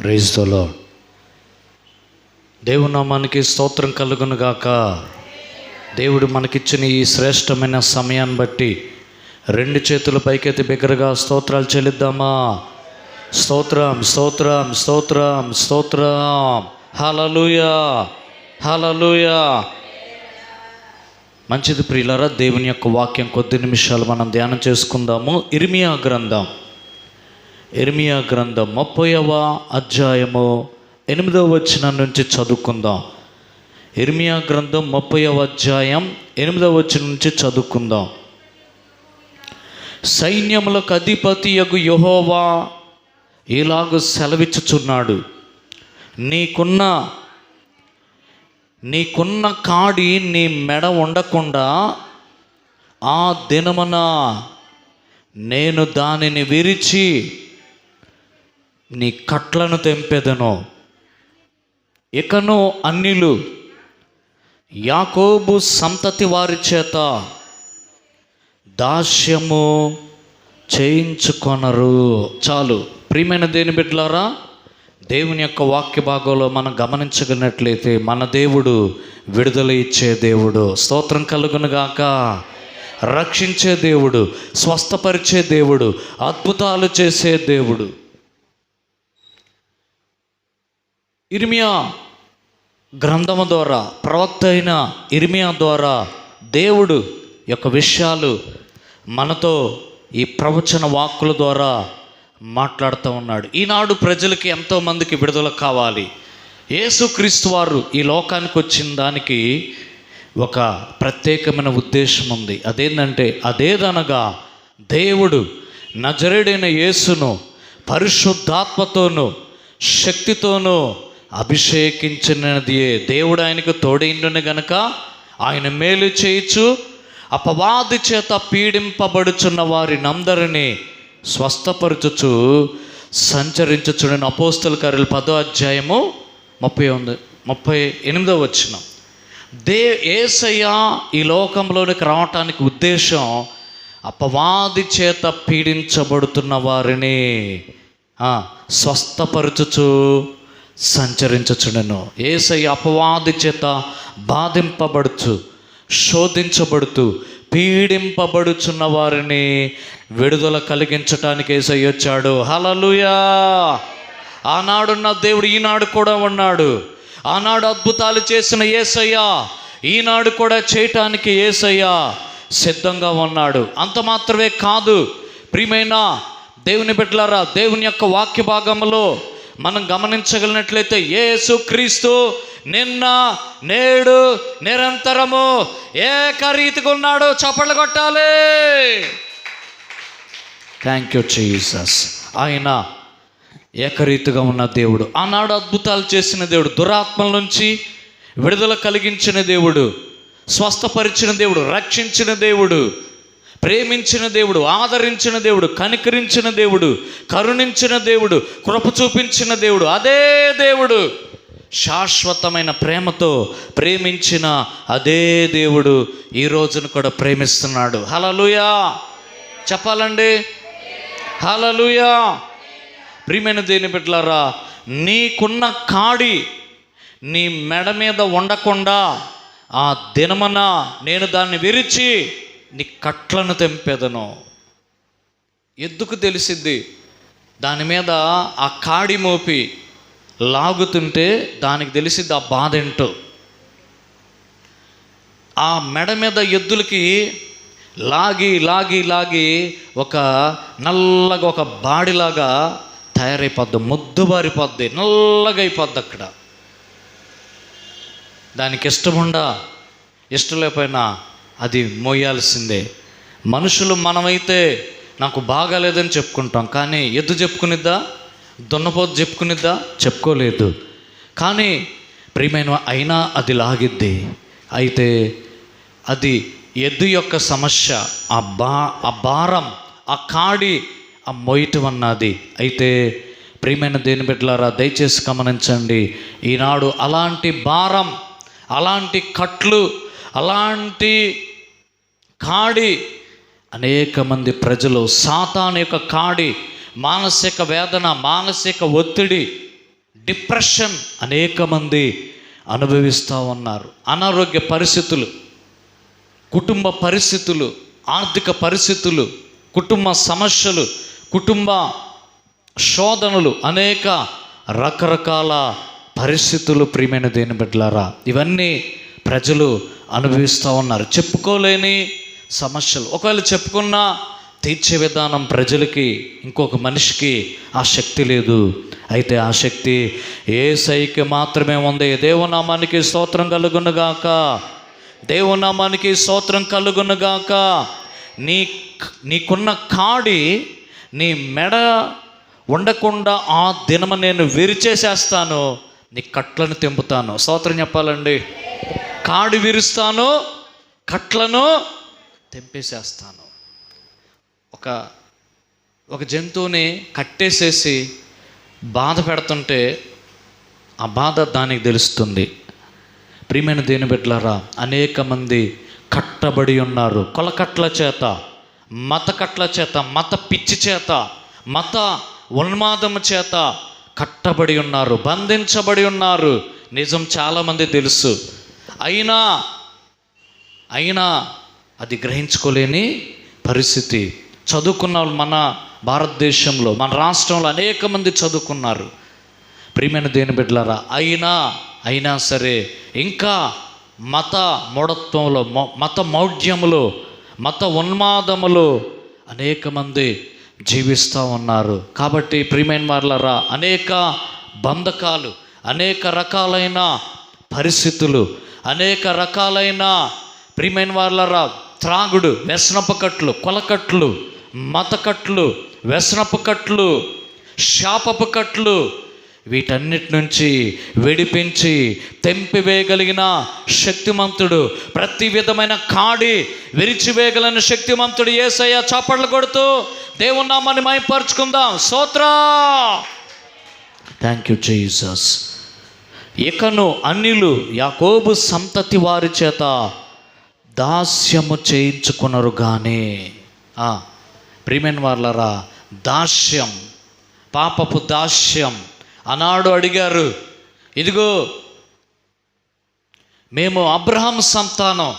Praise the lord. దేవుని నామానికి స్తోత్రం కలుగును గాక. దేవుడు మనకిచ్చిన ఈ శ్రేష్టమైన సమయాన్ని బట్టి రెండు చేతుల పైకెత్తి బిగ్గరగా స్తోత్రాలు చెల్లిద్దామా? స్తోత్రం, స్తోత్రం, స్తోత్రం, స్తోత్రం. హల్లెలూయా, హల్లెలూయా. మంచిది ప్రియులారా, దేవుని యొక్క వాక్యం కొద్ది నిమిషాలు మనం ధ్యానం చేసుకుందాము. ఇర్మియా గ్రంథం 30వ అధ్యాయము 8వ వచనం నుంచి చదువుకుందాం. ఇర్మియా గ్రంథం 30వ అధ్యాయం 8వ వచనం నుంచి చదువుకుందాం. సైన్యములకు అధిపతియగు యెహోవా ఇలాగు సెలవిచ్చుచున్నాడు, నీకున్న కాడి నీ మెడ ఉండకుండా ఆ దినమున నేను దానిని విరిచి నీ కట్లను తెంపెదను. ఇకను అన్యులు యాకోబు సంతతి వారి చేత దాస్యము చేయించుకొనరు. చాలు ప్రియమైన దేవుని బిడ్డలారా, దేవుని యొక్క వాక్య భాగంలో మనం గమనించగలిగినట్లయితే మన దేవుడు విడుదల ఇచ్చే దేవుడు, స్తోత్రం కలుగునుగాక, రక్షించే దేవుడు, స్వస్థపరిచే దేవుడు, అద్భుతాలు చేసే దేవుడు. ఇర్మియా గ్రంథము ద్వారా, ప్రవక్త అయిన ఇర్మియా ద్వారా దేవుడు యొక్క విషయాలు మనతో ఈ ప్రవచన వాక్కుల ద్వారా మాట్లాడుతూ ఉన్నాడు. ఈనాడు ప్రజలకి ఎంతోమందికి విడుదల కావాలి. యేసుక్రీస్తు వారు ఈ లోకానికి వచ్చిన దానికి ఒక ప్రత్యేకమైన ఉద్దేశం ఉంది. అదేదనగా దేవుడు నజరేయుడైన యేసును పరిశుద్ధాత్మతోనూ శక్తితోనూ అభిషేకించినదియే. దేవుడు ఆయనకు తోడైండును గనుక ఆయన మేలు చేయుచు అపవాది చేత పీడింపబడుచున్న వారినందరినీ స్వస్థపరచుచు సంచరించుచున్న అపోస్తల కార్యాలు 10వ అధ్యాయము 38వ వచనం. యేసయ్య ఈ లోకంలోనికి రావటానికి ఉద్దేశం అపవాది చేత పీడించబడుతున్న వారిని స్వస్థపరచుచు సంచరించుచుండెను. యేసయ్య అపవాది చేత బాధింపబడుచు శోధించబడుతూ పీడింపబడుచున్న వారిని విడుదల కలిగించటానికి యేసయ్య వచ్చాడు. హల్లెలూయా. ఆనాడున్న దేవుడు ఈనాడు కూడా ఉన్నాడు. ఆనాడు అద్భుతాలు చేసిన యేసయ్య ఈనాడు కూడా చేయటానికి యేసయ్య సిద్ధంగా ఉన్నాడు. అంత మాత్రమే కాదు ప్రియమైన దేవుని బిడ్డలారా, దేవుని యొక్క వాక్య భాగంలో మనం గమనించగలిగినట్లయితే యేసుక్రీస్తు నిన్న నేడు నిరంతరము ఏకరీతిగా ఉన్నాడు. చప్పట్లు కొట్టాలి. Thank you Jesus. ఆయన ఏకరీతిగా ఉన్న దేవుడు, ఆనాడు అద్భుతాలు చేసిన దేవుడు, దురాత్మల నుంచి విడుదల కలిగించిన దేవుడు, స్వస్థపరిచిన దేవుడు, రక్షించిన దేవుడు, ప్రేమించిన దేవుడు, ఆదరించిన దేవుడు, కనికరించిన దేవుడు, కరుణించిన దేవుడు, కృప చూపించిన దేవుడు. అదే దేవుడు శాశ్వతమైన ప్రేమతో ప్రేమించిన అదే దేవుడు ఈ రోజును కూడా ప్రేమిస్తున్నాడు. హల్లెలూయా చెప్పాలండి. హల్లెలూయా. ప్రియమైన దేవుని బిడ్డలారా, నీకున్న కాడి నీ మెడ మీద ఉండకుండా ఆ దినమున నేను దాన్ని విరిచి నీ కట్లను తెంపెదను. ఎందుకు తెలిసిద్ది? దాని మీద ఆ కాడి మోపి లాగుతుంటే దానికి తెలిసిద్ది ఆ బాధ ఏంటో. ఆ మెడ మీద ఎద్దులకి లాగి లాగి లాగి ఒక నల్లగా ఒక బాడిలాగా తయారైపోద్ది, ముద్దుబారిపోద్ది, నల్లగా అయిపోద్ది. అక్కడ దానికి ఇష్టం లేకపోయినా అది మోయాల్సిందే. మనుషులు మనమైతే నాకు బాగాలేదని చెప్పుకుంటాం, కానీ ఎద్దు చెప్పుకునిద్దా? దున్నపోతు చెప్పుకునిద్దా? చెప్పుకోలేదు. కానీ ప్రియమైన అయినా అది లాగిద్ది. అయితే అది ఎద్దు యొక్క సమస్య, ఆ భారం, ఆ కాడి, ఆ మొయిటం అన్నది. అయితే ప్రియమైన దేవుని బిడ్డలారా, దయచేసి గమనించండి. ఈనాడు అలాంటి భారం, అలాంటి కట్లు, అలాంటి కాడి అనేక మంది ప్రజలు, సాతాను యొక్క కాడి, మానసిక వేదన, మానసిక ఒత్తిడి, డిప్రెషన్ అనేక మంది అనుభవిస్తూ ఉన్నారు. అనారోగ్య పరిస్థితులు, కుటుంబ పరిస్థితులు, ఆర్థిక పరిస్థితులు, కుటుంబ సమస్యలు, కుటుంబ శోధనలు, అనేక రకరకాల పరిస్థితులు ప్రియమైన దేవుని బిడ్డలారా, ఇవన్నీ ప్రజలు అనుభవిస్తూ ఉన్నారు. చెప్పుకోలేని సమస్యలు, ఒకవేళ చెప్పుకున్నా తీర్చే విధానం ప్రజలకి, ఇంకొక మనిషికి ఆ శక్తి లేదు. అయితే ఆ శక్తి యేసయ్యకి మాత్రమే ఉంది. దేవుని నామానికి స్తోత్రం కలుగునుగాక, దేవుని నామానికి స్తోత్రం కలుగునుగాక. నీకున్న కాడి నీ మెడ ఉండకుండా ఆ దినము నేను విరిచేసేస్తాను, నీ కట్లను తెంపుతాను. స్తోత్రం చెప్పాలండి. కాడి విరుస్తాను, కట్లను తెంపేసేస్తాను. ఒక జంతువుని కట్టేసేసి బాధ పెడుతుంటే ఆ బాధ దానికి తెలుస్తుంది. ప్రియమైన దేవుని బిడ్డలారా, అనేక మంది కట్టబడి ఉన్నారు. కొలకట్ల చేత, మత కట్ల చేత, మత పిచ్చి చేత, మత ఉన్మాదము చేత కట్టబడి ఉన్నారు, బంధించబడి ఉన్నారు. నిజం చాలామంది తెలుసు, అయినా అది గ్రహించుకోలేని పరిస్థితి. చదువుకున్న వాళ్ళు మన భారతదేశంలో, మన రాష్ట్రంలో అనేక మంది చదువుకున్నారు. ప్రియమైన దేవుని బిడ్డలారా, అయినా సరే ఇంకా మత మూఢత్వంలో, మత మౌఢ్యములో, మత ఉన్మాదములో అనేక మంది జీవిస్తూ ఉన్నారు. కాబట్టి ప్రియమైన వారులారా, అనేక బంధకాలు, అనేక రకాలైన పరిస్థితులు, అనేక రకాలైన ప్రియమైన వారులారా త్రాగుడు, వ్యసనపు కట్లు, కొలకట్లు, మతకట్లు, వ్యసనపు కట్లు, శాపపు కట్లు, వీటన్నిటి నుంచి విడిపించి తెంపివేయగలిగిన శక్తిమంతుడు, ప్రతి విధమైన కాడి విరిచివేయగలిగిన శక్తిమంతుడు యేసయ్య. చప్పట్లు కొడుతూ దేవుని నామాన్ని మహిమపరచుకుందాం. స్తోత్రం. Thank you Jesus. ఇకను అన్యులు యాకోబు సంతతి వారి చేత దాస్యము చేయించుకున్నారు. కానీ ప్రియమైన వారులారా, దాస్యం, పాపపు దాస్యం. ఆనాడు అడిగారు, ఇదిగో మేము అబ్రహాం సంతానం,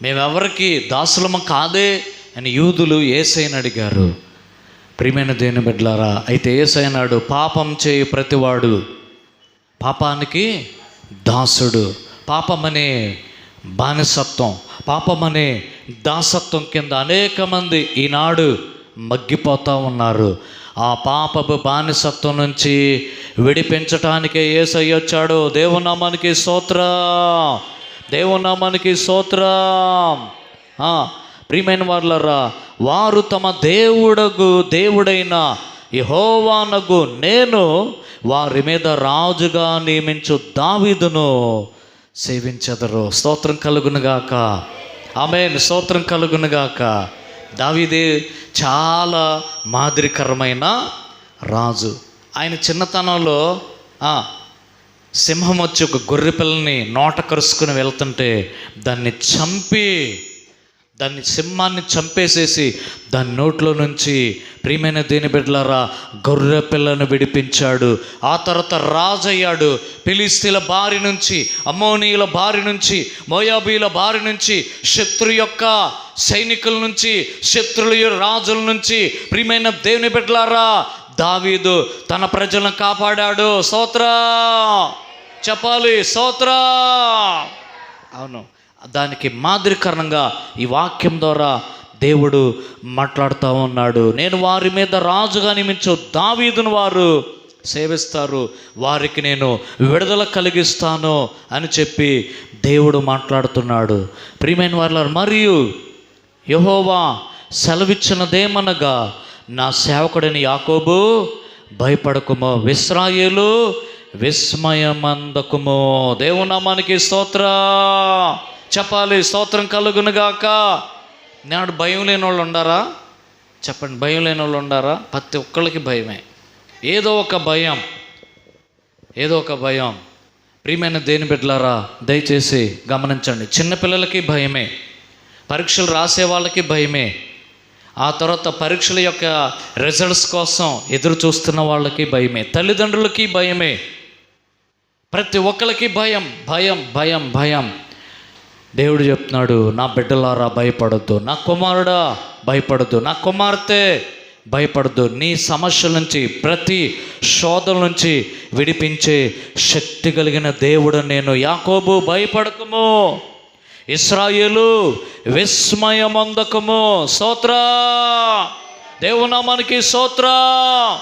మేమెవరికి దాసులము కాదే అని యూదులు యేసయ్యను అడిగారు. ప్రియమైన దేవుని బిడ్డలారా, అయితే యేసయ్య అన్నాడు, పాపం చేయు ప్రతివాడు పాపానికి దాసుడు. పాపమనే బానిసత్వం, పాపమనే దాసత్వం కింద అనేక మంది ఈనాడు మగ్గిపోతూ ఉన్నారు. ఆ పాపపు బానిసత్వం నుంచి విడిపించటానికే యేసయ్య వచ్చాడు. దేవుని నామానికి స్తోత్రం, దేవుని నామానికి స్తోత్రం. ప్రియమైన వారులారా, వారు తమ దేవుడైన యెహోవానగు నేను వారి మీద రాజుగా నియమించు దావీదును సేవించెదరు. స్తోత్రం కలుగునుగాక, ఆమేన్. స్తోత్రం కలుగునుగాక. దావీదే చాలా మాదిరికరమైన రాజు. ఆయన చిన్నతనంలో సింహం వచ్చి ఒక గొర్రె పిల్లని నోట కరుసుకుని వెళ్తుంటే దాన్ని సింహాన్ని చంపేసేసి దాని నోట్లో నుంచి ప్రియమైన దేవుని బిడ్డలారా గొర్రె పిల్లను విడిపించాడు. ఆ తర్వాత రాజయ్యాడు. ఫిలిస్తీన్ల బారి నుంచి, అమ్మోనీయుల బారి నుంచి, మోయాబీల బారి నుంచి, శత్రు యొక్క సైనికుల నుంచి, శత్రుల రాజుల నుంచి ప్రియమైన దేవుని బిడ్డలారా దావీదు తన ప్రజలను కాపాడాడు. స్తోత్రం చెప్పాలి, స్తోత్రం. అవును, దానికి మాదిరికరణంగా ఈ వాక్యం ద్వారా దేవుడు మాట్లాడుతూ ఉన్నాడు. నేను వారి మీద రాజుగా నియమించు దావీదును వారు సేవిస్తారు, వారికి నేను విడుదల కలిగిస్తాను అని చెప్పి దేవుడు మాట్లాడుతున్నాడు. ప్రియమైన వారులారా, మరియు యెహోవా సెలవిచ్చినదేమనగా, నా సేవకుడైన యాకోబు భయపడకుమో, ఇశ్రాయేలు విస్మయమందకుమో. దేవుని నామానికి స్తోత్రం చెప్పాలి, స్తోత్రం కలుగునుగాక. నాడు భయం లేని వాళ్ళు ఉండారా? చెప్పండి, భయం లేని వాళ్ళు ఉండారా? ప్రతి ఒక్కళ్ళకి భయమే, ఏదో ఒక భయం. ప్రియమైన దేవుని బిడ్డలారా దయచేసి గమనించండి, చిన్నపిల్లలకి భయమే, పరీక్షలు రాసే వాళ్ళకి భయమే, ఆ తర్వాత పరీక్షల యొక్క రిజల్ట్స్ కోసం ఎదురు చూస్తున్న వాళ్ళకి భయమే, తల్లిదండ్రులకి భయమే. ప్రతి ఒక్కరికి భయం భయం భయం భయం. దేవుడు చెప్తున్నాడు, నా బిడ్డలారా భయపడొద్దు, నా కుమారుడా భయపడద్దు, నా కుమార్తె భయపడద్దు. నీ సమస్యల నుంచి, ప్రతి శోధన నుంచి విడిపించే శక్తి కలిగిన దేవుడు నేను. యాకోబు భయపడకము, ఇశ్రాయేలు విస్మయమందకము. స్తోత్రం, దేవునామానికి స్తోత్రం.